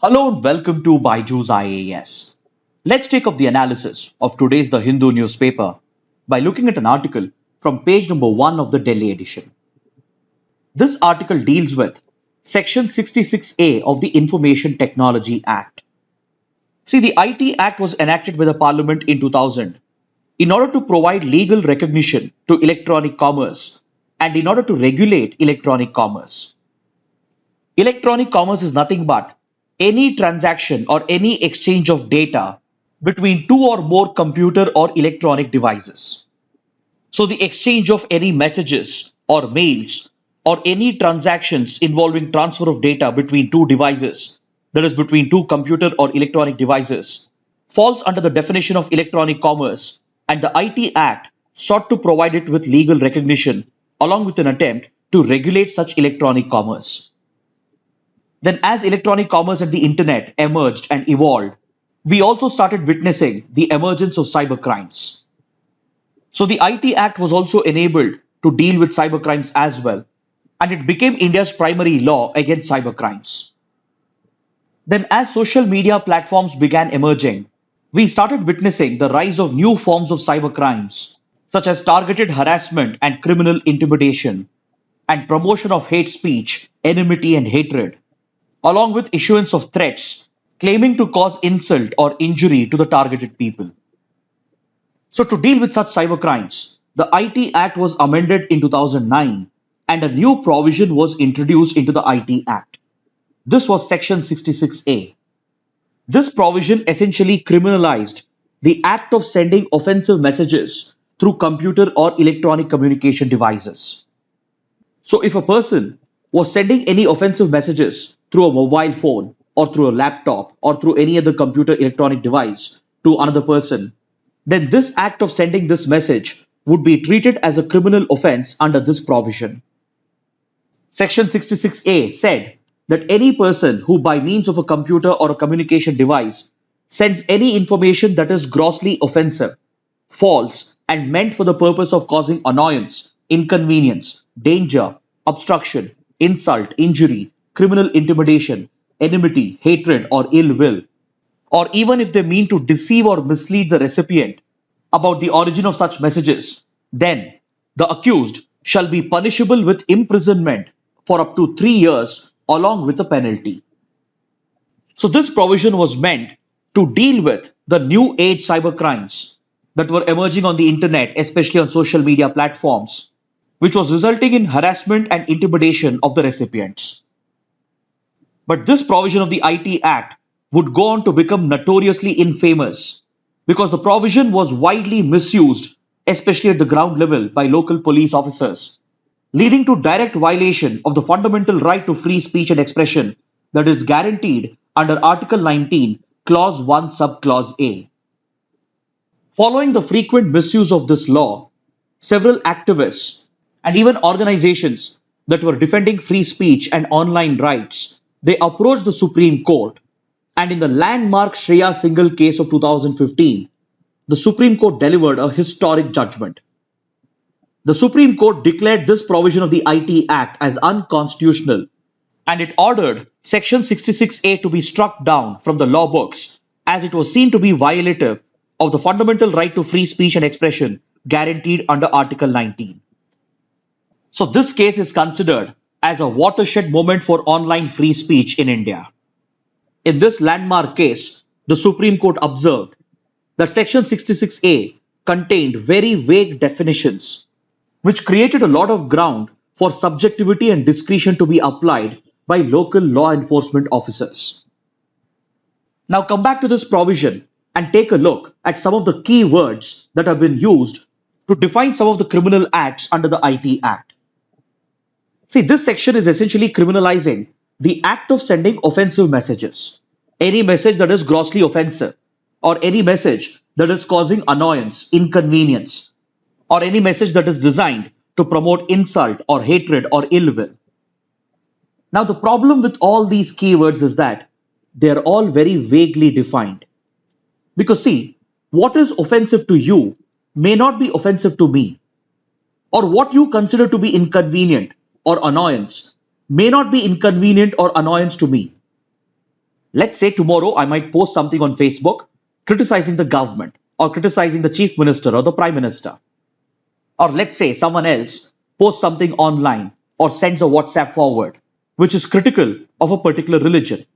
Hello and welcome to Byju's IAS. Let's take up the analysis of today's The Hindu newspaper by looking at an article from page number 1 of the Delhi edition. This article deals with Section 66A of the Information Technology Act. See, the IT Act was enacted by the Parliament in 2000 in order to provide legal recognition to electronic commerce and in order to regulate electronic commerce. Electronic commerce is nothing but any transaction or any exchange of data between two or more computer or electronic devices. So, the exchange of any messages or mails or any transactions involving transfer of data between two devices, that is, between two computer or electronic devices, falls under the definition of electronic commerce, and the IT Act sought to provide it with legal recognition along with an attempt to regulate such electronic commerce. Then, as electronic commerce and the internet emerged and evolved, we also started witnessing the emergence of cybercrimes. So, the IT Act was also enabled to deal with cybercrimes as well, and it became India's primary law against cybercrimes. Then, as social media platforms began emerging, we started witnessing the rise of new forms of cybercrimes, such as targeted harassment and criminal intimidation, and promotion of hate speech, enmity, and hatred, along with issuance of threats claiming to cause insult or injury to the targeted people. So, to deal with such cybercrimes, the IT Act was amended in 2009 and a new provision was introduced into the IT Act. This was Section 66A. This provision essentially criminalized the act of sending offensive messages through computer or electronic communication devices. So, if a person was sending any offensive messages through a mobile phone or through a laptop or through any other computer electronic device to another person, then this act of sending this message would be treated as a criminal offense under this provision. Section 66A said that any person who, by means of a computer or a communication device, sends any information that is grossly offensive, false, and meant for the purpose of causing annoyance, inconvenience, danger, obstruction, insult, injury, criminal intimidation, enmity, hatred, or ill will, or even if they mean to deceive or mislead the recipient about the origin of such messages, then the accused shall be punishable with imprisonment for up to 3 years along with a penalty. So, this provision was meant to deal with the new age cybercrimes that were emerging on the internet, especially on social media platforms, which was resulting in harassment and intimidation of the recipients. But this provision of the IT Act would go on to become notoriously infamous because the provision was widely misused, especially at the ground level by local police officers, leading to direct violation of the fundamental right to free speech and expression that is guaranteed under Article 19, Clause 1, Subclause A. Following the frequent misuse of this law, several activists and even organizations that were defending free speech and online rights, they approached the Supreme Court, and in the landmark Shreya Singhal case of 2015, the Supreme Court delivered a historic judgment. The Supreme Court declared this provision of the IT Act as unconstitutional, and it ordered Section 66A to be struck down from the law books as it was seen to be violative of the fundamental right to free speech and expression guaranteed under Article 19. So, this case is considered as a watershed moment for online free speech in India. In this landmark case, the Supreme Court observed that Section 66A contained very vague definitions, which created a lot of ground for subjectivity and discretion to be applied by local law enforcement officers. Now, come back to this provision and take a look at some of the key words that have been used to define some of the criminal acts under the IT Act. See, this section is essentially criminalizing the act of sending offensive messages, any message that is grossly offensive, or any message that is causing annoyance, inconvenience, or any message that is designed to promote insult or hatred or ill will. Now, the problem with all these keywords is that they're all very vaguely defined. Because, see, what is offensive to you may not be offensive to me, or what you consider to be inconvenient or annoyance may not be inconvenient or annoyance to me. Let's say tomorrow I might post something on Facebook criticizing the government or criticizing the chief minister or the prime minister. Or let's say someone else posts something online or sends a WhatsApp forward which is critical of a particular religion.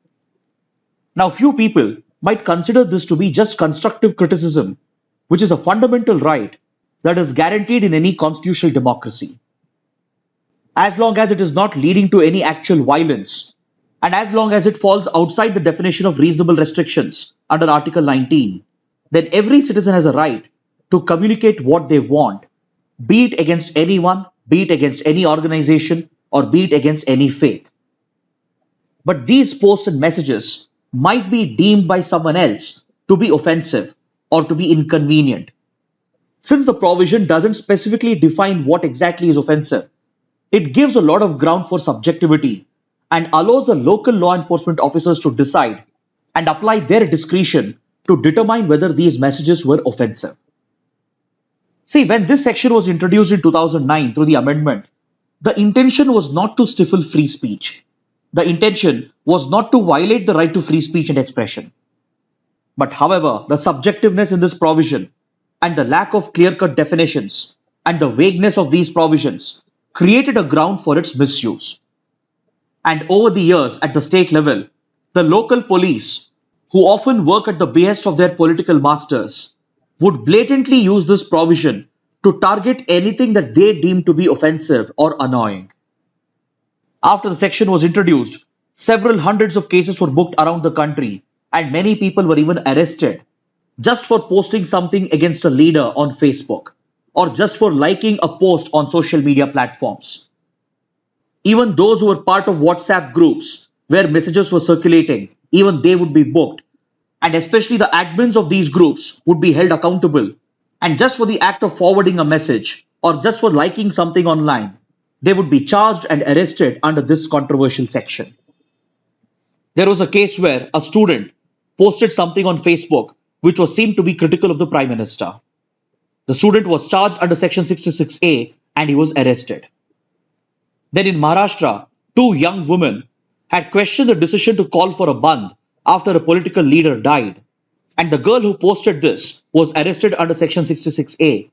Now, few people might consider this to be just constructive criticism, which is a fundamental right that is guaranteed in any constitutional democracy. As long as it is not leading to any actual violence, and as long as it falls outside the definition of reasonable restrictions under Article 19, then every citizen has a right to communicate what they want, be it against anyone, be it against any organization, or be it against any faith. But these posts and messages might be deemed by someone else to be offensive or to be inconvenient. Since the provision doesn't specifically define what exactly is offensive, it gives a lot of ground for subjectivity and allows the local law enforcement officers to decide and apply their discretion to determine whether these messages were offensive. See, when this section was introduced in 2009 through the amendment, the intention was not to stifle free speech. The intention was not to violate the right to free speech and expression. But however, the subjectiveness in this provision and the lack of clear-cut definitions and the vagueness of these provisions created a ground for its misuse. And over the years at the state level, the local police, who often work at the behest of their political masters, would blatantly use this provision to target anything that they deem to be offensive or annoying. After the section was introduced, several hundreds of cases were booked around the country, and many people were even arrested just for posting something against a leader on Facebook or just for liking a post on social media platforms. Even those who were part of WhatsApp groups where messages were circulating, even they would be booked. And especially the admins of these groups would be held accountable. And just for the act of forwarding a message or just for liking something online, they would be charged and arrested under this controversial section. There was a case where a student posted something on Facebook which was seen to be critical of the Prime Minister. The student was charged under Section 66A and he was arrested. Then in Maharashtra, two young women had questioned the decision to call for a bandh after a political leader died. And the girl who posted this was arrested under Section 66A.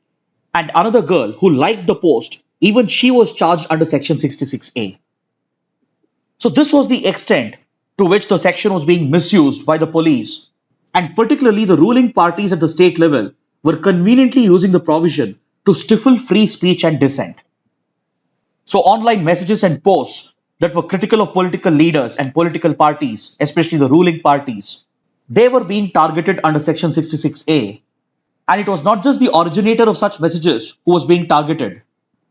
And another girl who liked the post, even she was charged under Section 66A. So this was the extent to which the section was being misused by the police. And particularly the ruling parties at the state level were conveniently using the provision to stifle free speech and dissent. So online messages and posts that were critical of political leaders and political parties, especially the ruling parties, they were being targeted under Section 66A. And it was not just the originator of such messages who was being targeted,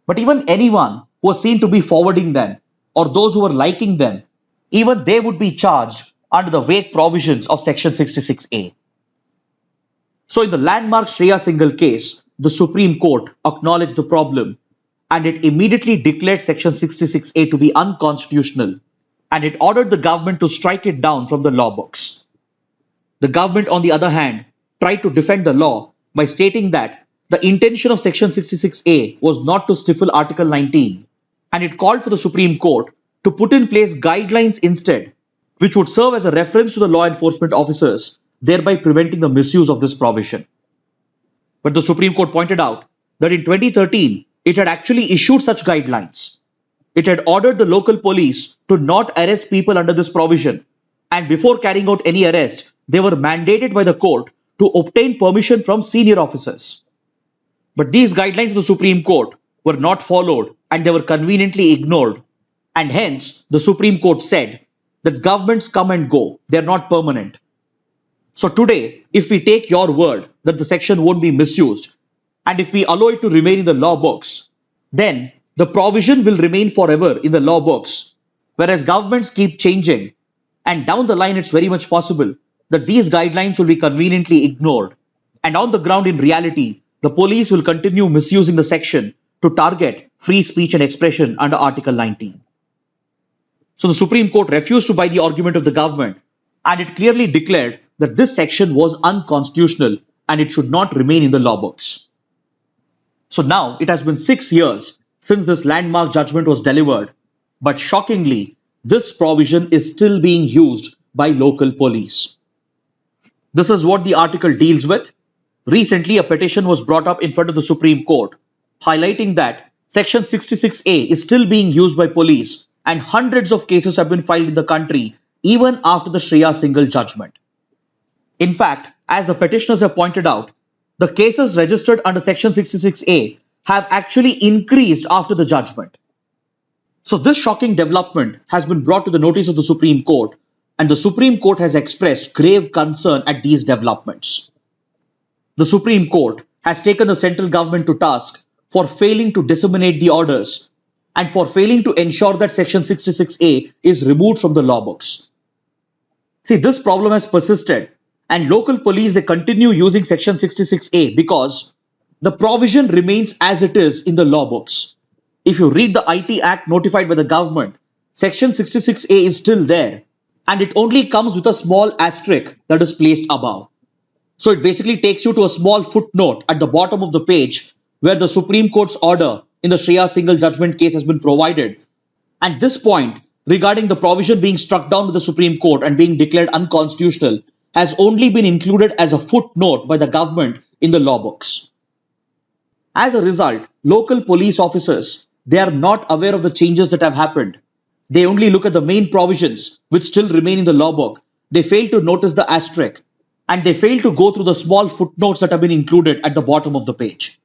but even anyone who was seen to be forwarding them or those who were liking them, even they would be charged under the vague provisions of Section 66A. So in the landmark Shreya Singhal case, the Supreme Court acknowledged the problem and it immediately declared Section 66A to be unconstitutional and it ordered the government to strike it down from the law books. The government, on the other hand, tried to defend the law by stating that the intention of Section 66A was not to stifle Article 19 and it called for the Supreme Court to put in place guidelines instead, which would serve as a reference to the law enforcement officers, thereby preventing the misuse of this provision. But the Supreme Court pointed out that in 2013, it had actually issued such guidelines. It had ordered the local police to not arrest people under this provision, and before carrying out any arrest, they were mandated by the court to obtain permission from senior officers. But these guidelines of the Supreme Court were not followed and they were conveniently ignored. And hence, the Supreme Court said that governments come and go, they're not permanent. So today, if we take your word that the section won't be misused, and if we allow it to remain in the law books, then the provision will remain forever in the law books. Whereas governments keep changing, and down the line it's very much possible that these guidelines will be conveniently ignored. And on the ground in reality, the police will continue misusing the section to target free speech and expression under Article 19. So the Supreme Court refused to buy the argument of the government and it clearly declared that this section was unconstitutional and it should not remain in the law books. So now it has been 6 years since this landmark judgment was delivered, but shockingly, this provision is still being used by local police. This is what the article deals with. Recently, a petition was brought up in front of the Supreme Court, highlighting that Section 66A is still being used by police, and hundreds of cases have been filed in the country even after the Shreya Singhal judgment. In fact, as the petitioners have pointed out, the cases registered under Section 66A have actually increased after the judgment. So this shocking development has been brought to the notice of the Supreme Court, and the Supreme Court has expressed grave concern at these developments. The Supreme Court has taken the central government to task for failing to disseminate the orders and for failing to ensure that Section 66A is removed from the law books. See, this problem has persisted, and local police, they continue using Section 66A because the provision remains as it is in the law books. If you read the IT Act notified by the government, Section 66A is still there, and it only comes with a small asterisk that is placed above. So it basically takes you to a small footnote at the bottom of the page where the Supreme Court's order in the Shreya Singhal judgment case has been provided. And this point regarding the provision being struck down with the Supreme Court and being declared unconstitutional has only been included as a footnote by the government in the law books. As a result, local police officers, they are not aware of the changes that have happened. They only look at the main provisions which still remain in the law book. They fail to notice the asterisk, and they fail to go through the small footnotes that have been included at the bottom of the page.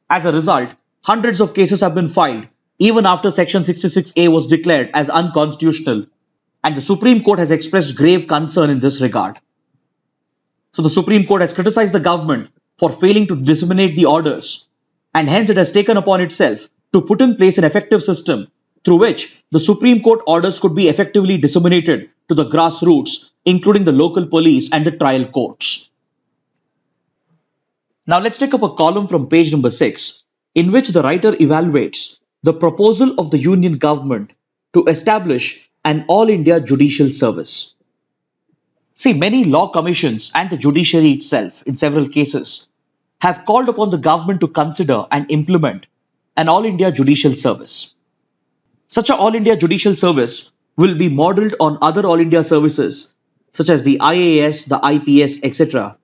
As a result, hundreds of cases have been filed even after Section 66A was declared as unconstitutional, and the Supreme Court has expressed grave concern in this regard. So the Supreme Court has criticized the government for failing to disseminate the orders, and hence it has taken upon itself to put in place an effective system through which the Supreme Court orders could be effectively disseminated to the grassroots, including the local police and the trial courts. Now let's take up a column from page number 6, in which the writer evaluates the proposal of the Union government to establish an All India Judicial Service. See, many law commissions and the judiciary itself, in several cases, have called upon the government to consider and implement an All India Judicial Service. Such an All India Judicial Service will be modelled on other All India services such as the IAS, the IPS, etc.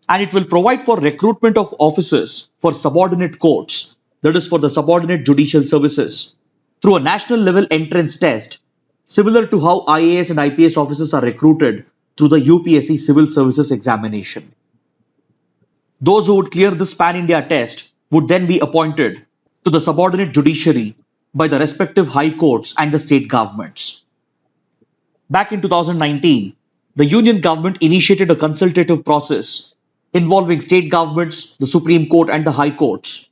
And it will provide for recruitment of officers for subordinate courts, that is for the subordinate judicial services, through a national level entrance test, similar to how IAS and IPS officers are recruited through the UPSC Civil Services Examination. Those who would clear this pan-India test would then be appointed to the subordinate judiciary by the respective high courts and the state governments. Back in 2019, the Union government initiated a consultative process involving state governments, the Supreme Court and the high courts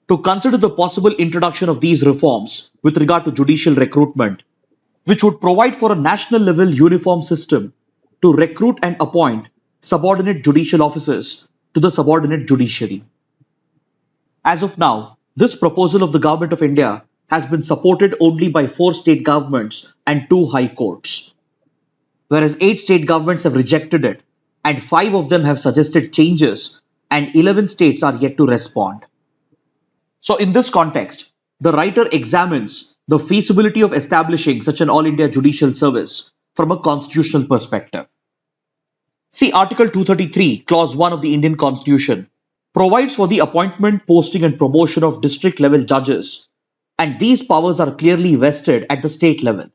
to consider the possible introduction of these reforms with regard to judicial recruitment, which would provide for a national level uniform system to recruit and appoint subordinate judicial officers to the subordinate judiciary. As of now, this proposal of the Government of India has been supported only by 4 state governments and 2 high courts, whereas 8 state governments have rejected it and 5 of them have suggested changes and 11 states are yet to respond. So in this context, the writer examines the feasibility of establishing such an All India Judicial Service from a constitutional perspective. See, Article 233, Clause 1 of the Indian Constitution provides for the appointment, posting and promotion of district level judges, and these powers are clearly vested at the state level.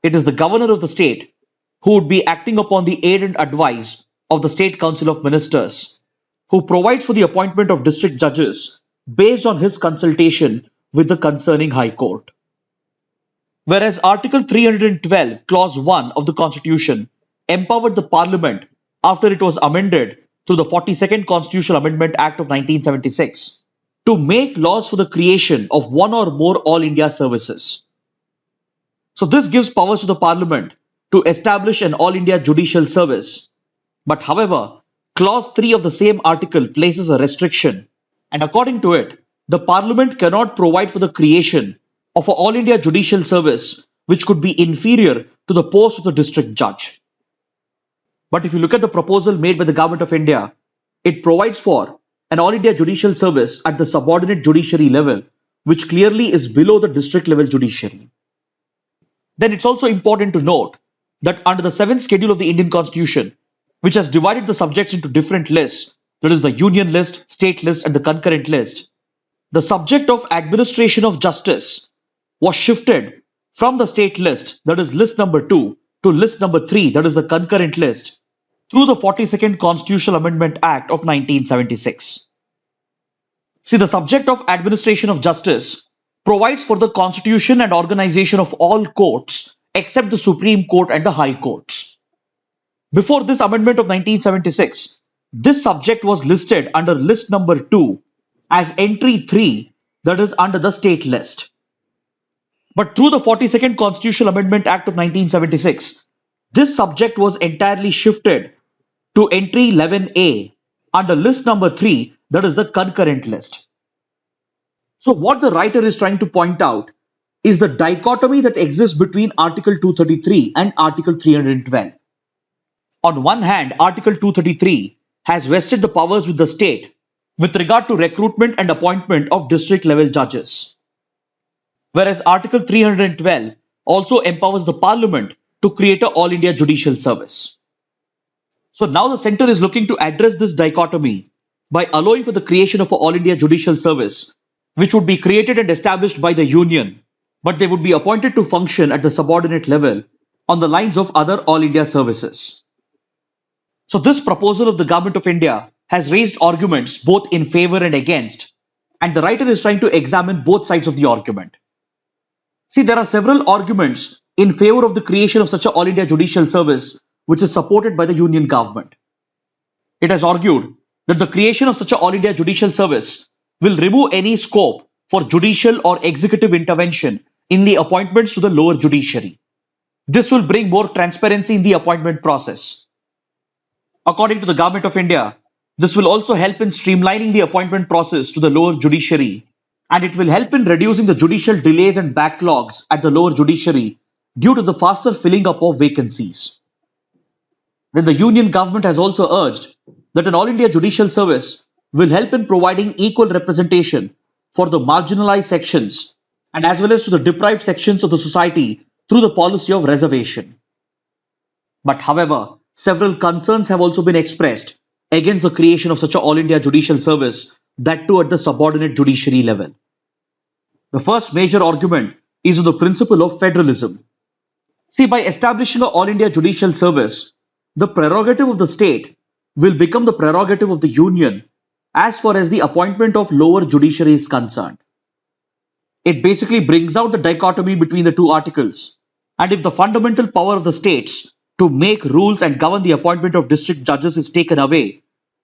It is the governor of the state who would be acting upon the aid and advice of the State Council of Ministers, who provides for the appointment of district judges based on his consultation with the concerning High Court. Whereas Article 312, Clause 1 of the Constitution empowered the Parliament after it was amended through the 42nd Constitutional Amendment Act of 1976 to make laws for the creation of one or more All India services. So this gives powers to the Parliament to establish an All India Judicial Service. But however, Clause 3 of the same article places a restriction, and according to it, the Parliament cannot provide for the creation of an All India Judicial Service which could be inferior to the post of the district judge. But if you look at the proposal made by the Government of India, it provides for an All India Judicial Service at the subordinate judiciary level, which clearly is below the district level judiciary. Then it's also important to note that under the 7th schedule of the Indian Constitution, which has divided the subjects into different lists, that is the union list, state list, and the concurrent list, the subject of administration of justice was shifted from the state list, that is list number 2, to list number 3, that is the concurrent list, through the 42nd Constitutional Amendment Act of 1976. See, the subject of administration of justice provides for the constitution and organization of all courts except the Supreme Court and the High Courts. Before this amendment of 1976, this subject was listed under list number 2 as entry 3, that is under the state list. But through the 42nd Constitutional Amendment Act of 1976, this subject was entirely shifted to entry 11A under list number 3, that is the concurrent list. So what the writer is trying to point out is the dichotomy that exists between Article 233 and Article 312. On one hand, Article 233 has vested the powers with the state with regard to recruitment and appointment of district level judges, whereas Article 312 also empowers the Parliament to create an All India Judicial Service. So now the centre is looking to address this dichotomy by allowing for the creation of an All India Judicial Service, which would be created and established by the Union, but they would be appointed to function at the subordinate level on the lines of other All India services. So this proposal of the Government of India has raised arguments both in favor and against, and the writer is trying to examine both sides of the argument. See, there are several arguments in favor of the creation of such an All India Judicial Service, which is supported by the Union government. It has argued that the creation of such an All India Judicial Service will remove any scope for judicial or executive intervention in the appointments to the lower judiciary. This will bring more transparency in the appointment process. According to the Government of India, this will also help in streamlining the appointment process to the lower judiciary, and it will help in reducing the judicial delays and backlogs at the lower judiciary due to the faster filling up of vacancies. Then the Union government has also urged that an All India Judicial Service will help in providing equal representation for the marginalized sections and as well as to the deprived sections of the society through the policy of reservation. But however, several concerns have also been expressed against the creation of such an All India Judicial Service, that too at the subordinate judiciary level. The first major argument is on the principle of federalism. See, by establishing an All India Judicial Service, the prerogative of the state will become the prerogative of the Union as far as the appointment of lower judiciary is concerned. It basically brings out the dichotomy between the two articles, and if the fundamental power of the states to make rules and govern the appointment of district judges is taken away,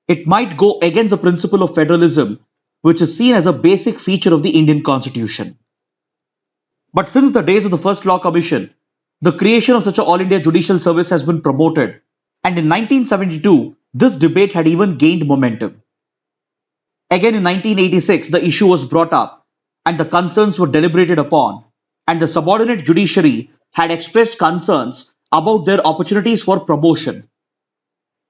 it might go against the principle of federalism, which is seen as a basic feature of the Indian Constitution. But since the days of the First Law Commission, the creation of such an All India Judicial Service has been promoted, and in 1972, this debate had even gained momentum. Again in 1986, the issue was brought up, and the concerns were deliberated upon, and the subordinate judiciary had expressed concerns about their opportunities for promotion.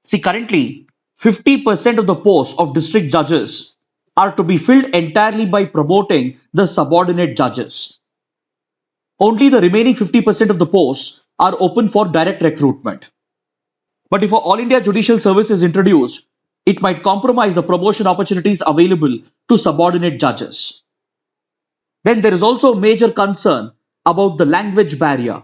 See, currently, 50% of the posts of district judges are to be filled entirely by promoting the subordinate judges. Only the remaining 50% of the posts are open for direct recruitment. But if an All India Judicial Service is introduced, it might compromise the promotion opportunities available to subordinate judges. Then there is also a major concern about the language barrier.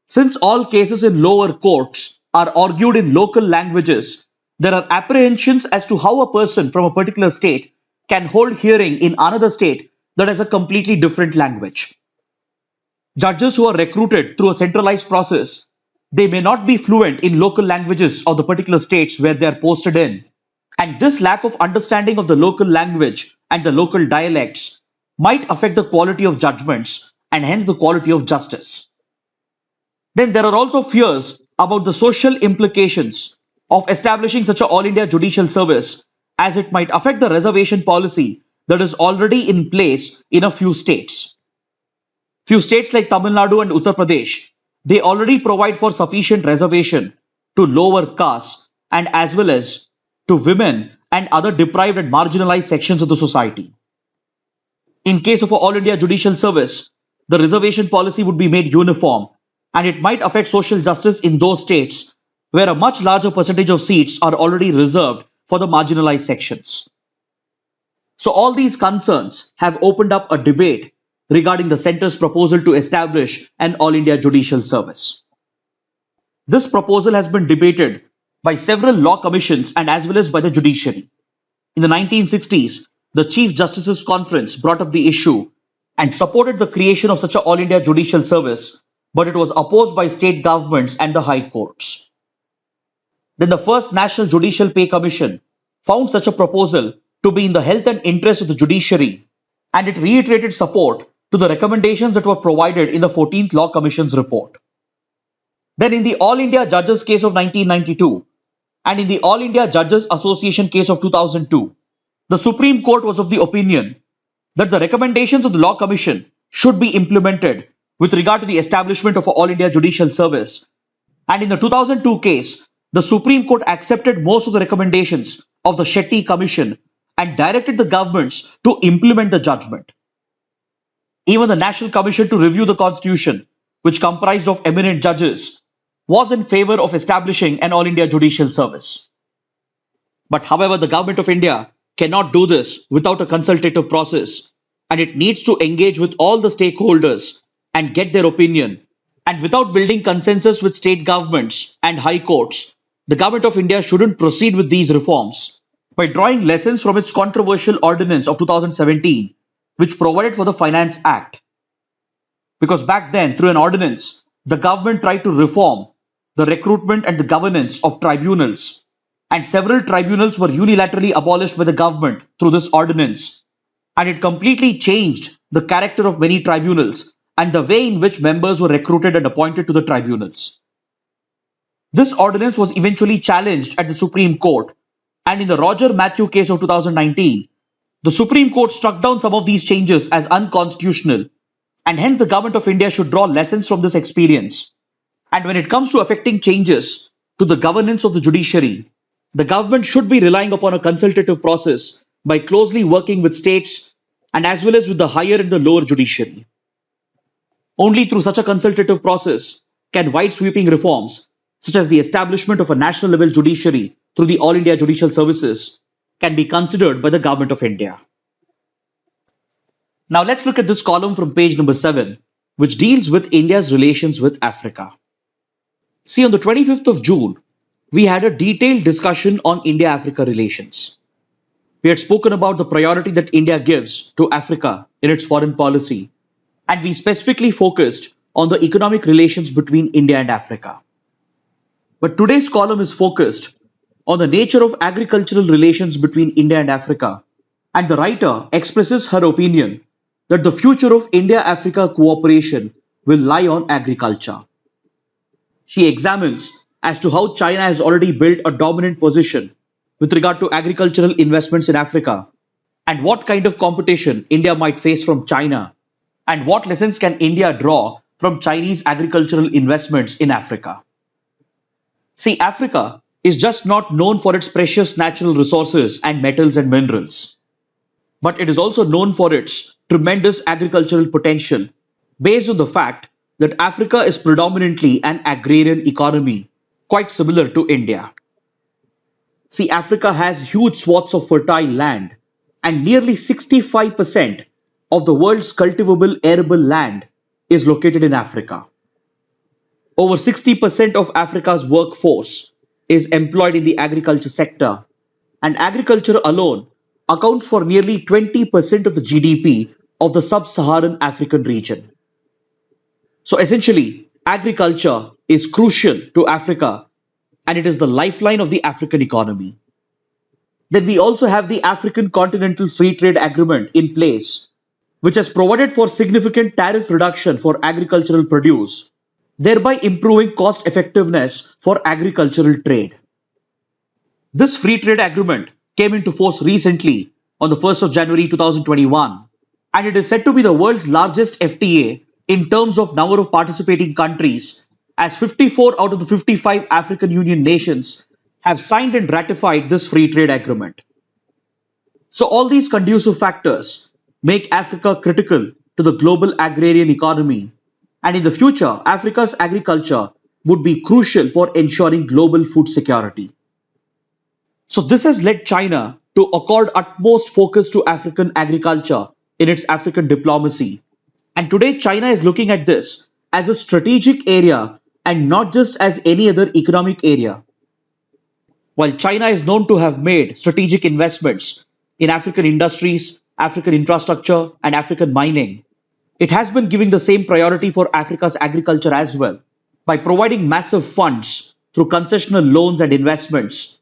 Since all cases in lower courts are argued in local languages, there are apprehensions as to how a person from a particular state can hold hearing in another state that has a completely different language. Judges who are recruited through a centralized process, they may not be fluent in local languages of the particular states where they are posted in, and this lack of understanding of the local language and the local dialects might affect the quality of judgments and hence the quality of justice. Then there are also fears about the social implications of establishing such an All India Judicial Service, as it might affect the reservation policy that is already in place in a few states. Few states like Tamil Nadu and Uttar Pradesh, they already provide for sufficient reservation to lower castes and as well as to women and other deprived and marginalized sections of the society. In case of an All India Judicial Service, the reservation policy would be made uniform and it might affect social justice in those states where a much larger percentage of seats are already reserved for the marginalized sections. So all these concerns have opened up a debate regarding the centre's proposal to establish an All India Judicial Service. This proposal has been debated by several law commissions and as well as by the judiciary. In the 1960s, the Chief Justices Conference brought up the issue and supported the creation of such an All India Judicial Service, but it was opposed by state governments and the high courts. Then the first National Judicial Pay Commission found such a proposal to be in the health and interest of the judiciary, and it reiterated support to the recommendations that were provided in the 14th Law Commission's report. Then in the All India Judges case of 1992 and in the All India Judges Association case of 2002, the Supreme Court was of the opinion that the recommendations of the Law Commission should be implemented with regard to the establishment of an All India Judicial Service. And in the 2002 case, the Supreme Court accepted most of the recommendations of the Shetty Commission and directed the governments to implement the judgment. Even the National Commission to Review the Constitution, which comprised of eminent judges, was in favor of establishing an All India Judicial Service. But however, the Government of India cannot do this without a consultative process, and it needs to engage with all the stakeholders and get their opinion. And without building consensus with state governments and high courts, the Government of India shouldn't proceed with these reforms by drawing lessons from its controversial ordinance of 2017, which provided for the Finance Act. Because back then, through an ordinance, the government tried to reform the recruitment and the governance of tribunals, and several tribunals were unilaterally abolished by the government through this ordinance, and it completely changed the character of many tribunals and the way in which members were recruited and appointed to the tribunals. This ordinance was eventually challenged at the Supreme Court, and in the Roger Matthew case of 2019, the Supreme Court struck down some of these changes as unconstitutional, and hence the Government of India should draw lessons from this experience. And when it comes to effecting changes to the governance of the judiciary, the government should be relying upon a consultative process by closely working with states and as well as with the higher and the lower judiciary. Only through such a consultative process can wide-sweeping reforms, such as the establishment of a national level judiciary through the All India Judicial Services, can be considered by the Government of India. Now let's look at this column from page number 7, which deals with India's relations with Africa. See, on the 25th of June, we had a detailed discussion on India-Africa relations. We had spoken about the priority that India gives to Africa in its foreign policy, and we specifically focused on the economic relations between India and Africa. But today's column is focused on the nature of agricultural relations between India and Africa, and the writer expresses her opinion that the future of India-Africa cooperation will lie on agriculture. She examines as to how China has already built a dominant position with regard to agricultural investments in Africa, and what kind of competition India might face from China, and what lessons can India draw from Chinese agricultural investments in Africa. See, Africa is just not known for its precious natural resources and metals and minerals, but it is also known for its tremendous agricultural potential, based on the fact that Africa is predominantly an agrarian economy, quite similar to India. See, Africa has huge swaths of fertile land, and nearly 65% of the world's cultivable arable land is located in Africa. Over 60% of Africa's workforce is employed in the agriculture sector, and agriculture alone accounts for nearly 20% of the GDP of the sub-Saharan African region. So essentially, agriculture is crucial to Africa, and it is the lifeline of the African economy. Then we also have the African Continental Free Trade Agreement in place, which has provided for significant tariff reduction for agricultural produce, thereby improving cost effectiveness for agricultural trade. This free trade agreement came into force recently on the 1st of January 2021, and it is said to be the world's largest FTA in terms of number of participating countries, as 54 out of the 55 African Union nations have signed and ratified this free trade agreement. So all these conducive factors make Africa critical to the global agrarian economy, And in the future, Africa's agriculture would be crucial for ensuring global food security. So, this has led China to accord utmost focus to African agriculture in its African diplomacy. And today, China is looking at this as a strategic area and not just as any other economic area. While China is known to have made strategic investments in African industries, African infrastructure, and African mining, it has been giving the same priority for Africa's agriculture as well by providing massive funds through concessional loans and investments,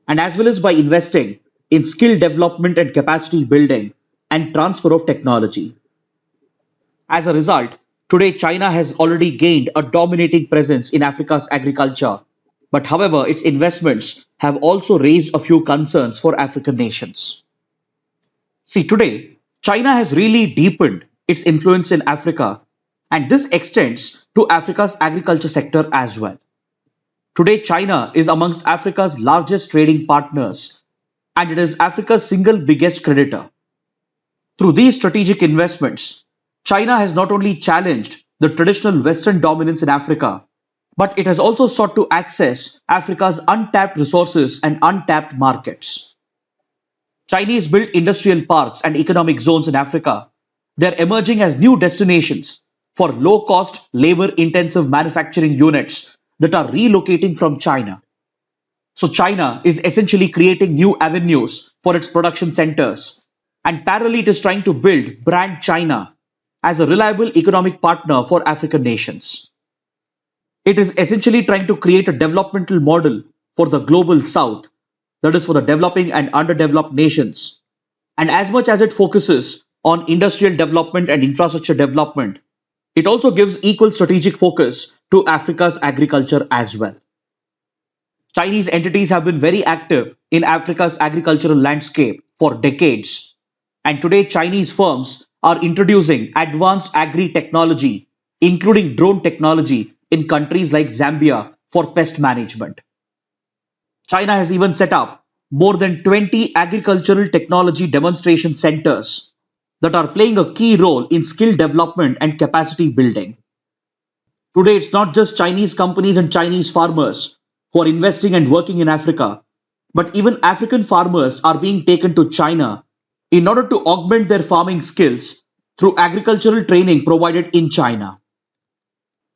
and as well as by investing in skill development and capacity building and transfer of technology. As a result, today China has already gained a dominating presence in Africa's agriculture. But however, its investments have also raised a few concerns for African nations. See, today, China has really deepened its influence in Africa, and this extends to Africa's agriculture sector as well. Today, China is amongst Africa's largest trading partners, and it is Africa's single biggest creditor. Through these strategic investments, China has not only challenged the traditional Western dominance in Africa, but it has also sought to access Africa's untapped resources and untapped markets. Chinese built industrial parks and economic zones in Africa. They're emerging as new destinations for low cost, labor intensive manufacturing units that are relocating from China. So, China is essentially creating new avenues for its production centers, and parallel it is trying to build brand China as a reliable economic partner for African nations. It is essentially trying to create a developmental model for the global south, that is, for the developing and underdeveloped nations. And as much as it focuses on industrial development and infrastructure development, it also gives equal strategic focus to Africa's agriculture as well. Chinese entities have been very active in Africa's agricultural landscape for decades. And today, Chinese firms are introducing advanced agri technology, including drone technology, in countries like Zambia for pest management. China has even set up more than 20 agricultural technology demonstration centers that are playing a key role in skill development and capacity building. Today, it's not just Chinese companies and Chinese farmers who are investing and working in Africa, but even African farmers are being taken to China in order to augment their farming skills through agricultural training provided in China.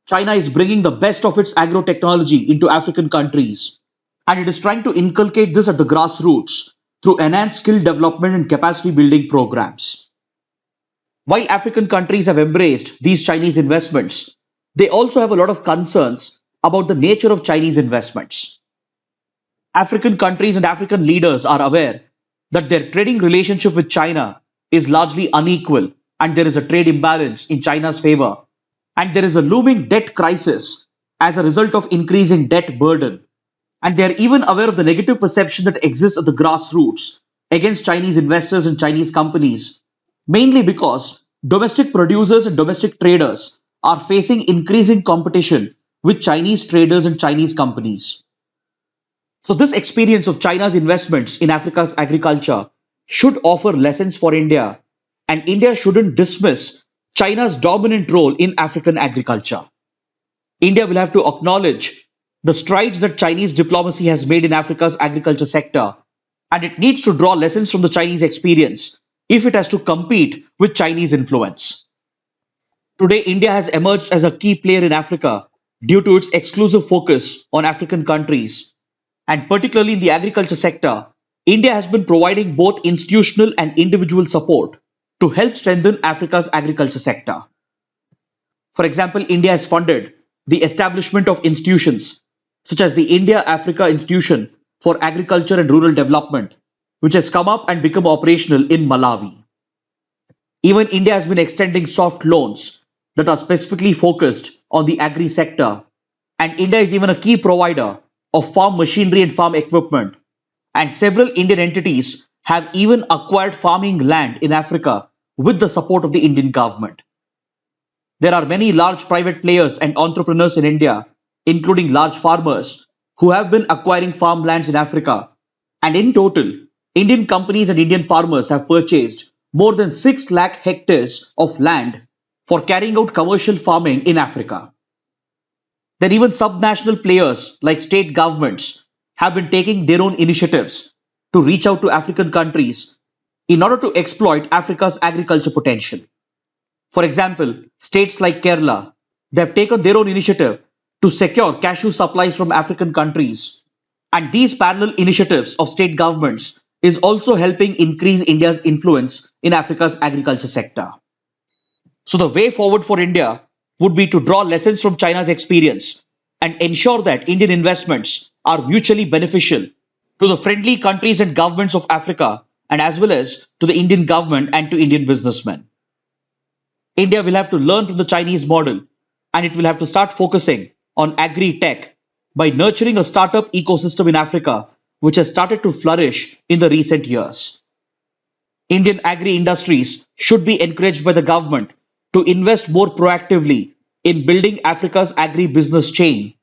China is bringing the best of its agro technology into African countries, and it is trying to inculcate this at the grassroots through enhanced skill development and capacity building programs. While African countries have embraced these Chinese investments, they also have a lot of concerns about the nature of Chinese investments. African countries and African leaders are aware that their trading relationship with China is largely unequal and there is a trade imbalance in China's favor, and there is a looming debt crisis as a result of increasing debt burden. And they are even aware of the negative perception that exists at the grassroots against Chinese investors and Chinese companies, mainly because domestic producers and domestic traders are facing increasing competition with Chinese traders and Chinese companies. So, this experience of China's investments in Africa's agriculture should offer lessons for India, and India shouldn't dismiss China's dominant role in African agriculture. India will have to acknowledge the strides that Chinese diplomacy has made in Africa's agriculture sector, and it needs to draw lessons from the Chinese experience if it has to compete with Chinese influence. Today, India has emerged as a key player in Africa due to its exclusive focus on African countries, and particularly in the agriculture sector, India has been providing both institutional and individual support to help strengthen Africa's agriculture sector. For example, India has funded the establishment of institutions such as the India Africa Institution for Agriculture and Rural Development, which has come up and become operational in Malawi. Even India has been extending soft loans that are specifically focused on the agri sector, and India is even a key provider of farm machinery and farm equipment. And several Indian entities have even acquired farming land in Africa with the support of the Indian government. There are many large private players and entrepreneurs in India, including large farmers, who have been acquiring farmlands in Africa. And in total, Indian companies and Indian farmers have purchased more than 6 lakh hectares of land for carrying out commercial farming in Africa. Then even subnational players like state governments have been taking their own initiatives to reach out to African countries in order to exploit Africa's agriculture potential. For example, states like Kerala, they have taken their own initiative to secure cashew supplies from African countries. And these parallel initiatives of state governments is also helping increase India's influence in Africa's agriculture sector. So the way forward for India would be to draw lessons from China's experience and ensure that Indian investments are mutually beneficial to the friendly countries and governments of Africa and as well as to the Indian government and to Indian businessmen. India will have to learn from the Chinese model and it will have to start focusing on agri-tech by nurturing a startup ecosystem in Africa which has started to flourish in the recent years. Indian agri-industries should be encouraged by the government to invest more proactively in building Africa's agri-business chain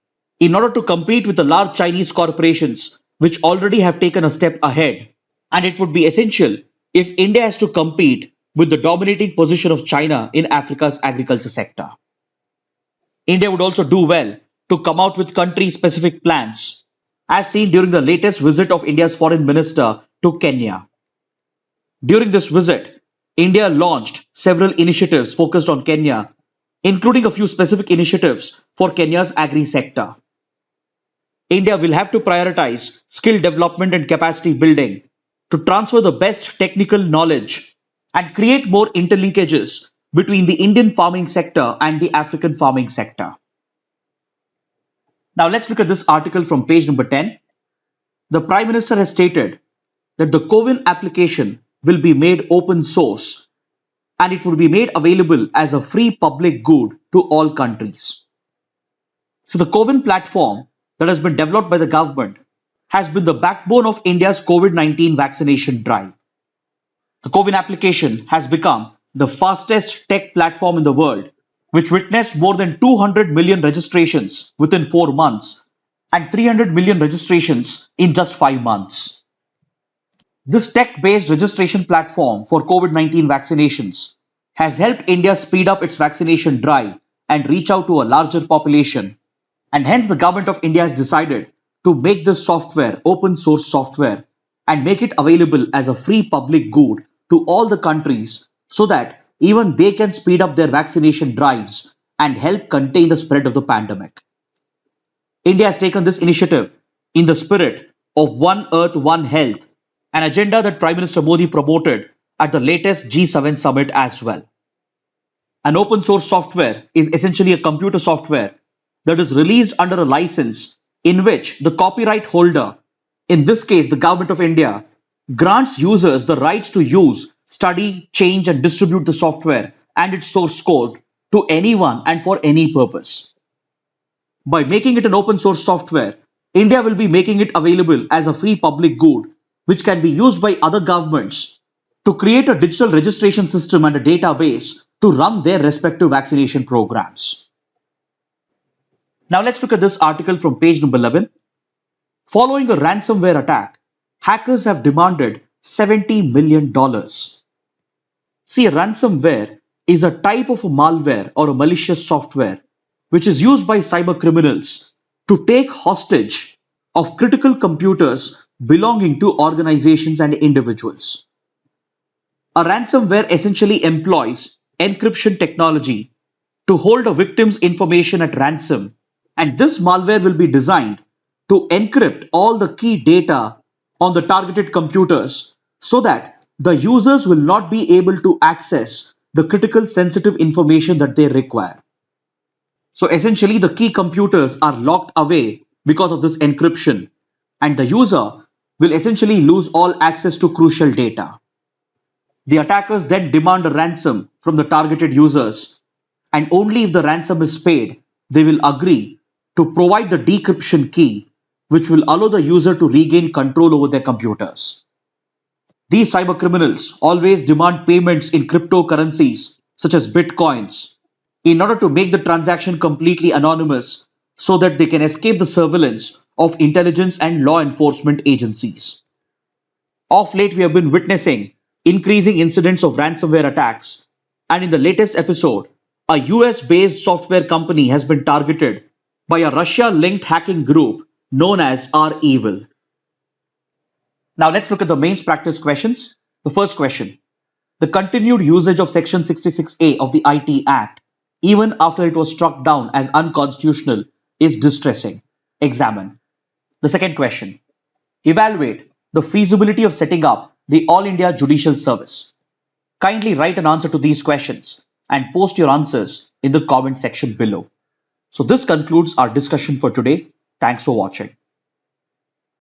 in order to compete with the large Chinese corporations which already have taken a step ahead. And it would be essential if India has to compete with the dominating position of China in Africa's agriculture sector. India would also do well to come out with country-specific plans, as seen during the latest visit of India's foreign minister to Kenya. During this visit, India launched several initiatives focused on Kenya, including a few specific initiatives for Kenya's agri sector. India will have to prioritize skill development and capacity building to transfer the best technical knowledge and create more interlinkages between the Indian farming sector and the African farming sector. Now let's look at this article from page number 10. The Prime Minister has stated that the CoWIN application will be made open source and it will be made available as a free public good to all countries. So the CoWIN platform that has been developed by the government has been the backbone of India's COVID-19 vaccination drive. The CoWIN application has become the fastest tech platform in the world, which witnessed more than 200 million registrations within 4 months and 300 million registrations in just 5 months. This tech-based registration platform for COVID-19 vaccinations has helped India speed up its vaccination drive and reach out to a larger population. And hence the government of India has decided to make this software open source software and make it available as a free public good to all the countries so that even they can speed up their vaccination drives and help contain the spread of the pandemic. India has taken this initiative in the spirit of One Earth, One Health, an agenda that Prime Minister Modi promoted at the latest G7 summit as well. An open source software is essentially a computer software that is released under a license in which the copyright holder, in this case the Government of India, grants users the rights to use, study, change and distribute the software and its source code to anyone and for any purpose. By making it an open source software, India will be making it available as a free public good which can be used by other governments to create a digital registration system and a database to run their respective vaccination programs. Now let's look at this article from page number 11. Following a ransomware attack, hackers have demanded $70 million. See, a ransomware is a type of a malware or a malicious software which is used by cyber criminals to take hostage of critical computers belonging to organizations and individuals. A ransomware essentially employs encryption technology to hold a victim's information at ransom, and this malware will be designed to encrypt all the key data on the targeted computers so that the users will not be able to access the critical sensitive information that they require. So essentially the key computers are locked away because of this encryption, and the user will essentially lose all access to crucial data. The attackers then demand a ransom from the targeted users, and only if the ransom is paid, they will agree to provide the decryption key, which will allow the user to regain control over their computers. These cyber criminals always demand payments in cryptocurrencies such as bitcoins in order to make the transaction completely anonymous so that they can escape the surveillance of intelligence and law enforcement agencies. Of late, we have been witnessing increasing incidents of ransomware attacks, and in the latest episode, A US based software company has been targeted by a Russia linked hacking group known as REvil. Now let's look at the mains practice questions. The first question: the continued usage of Section 66A of the IT Act, even after it was struck down as unconstitutional, is distressing. Examine. The second question: evaluate the feasibility of setting up the All India Judicial Service. Kindly write an answer to these questions and post your answers in the comment section below. So this concludes our discussion for today. Thanks for watching.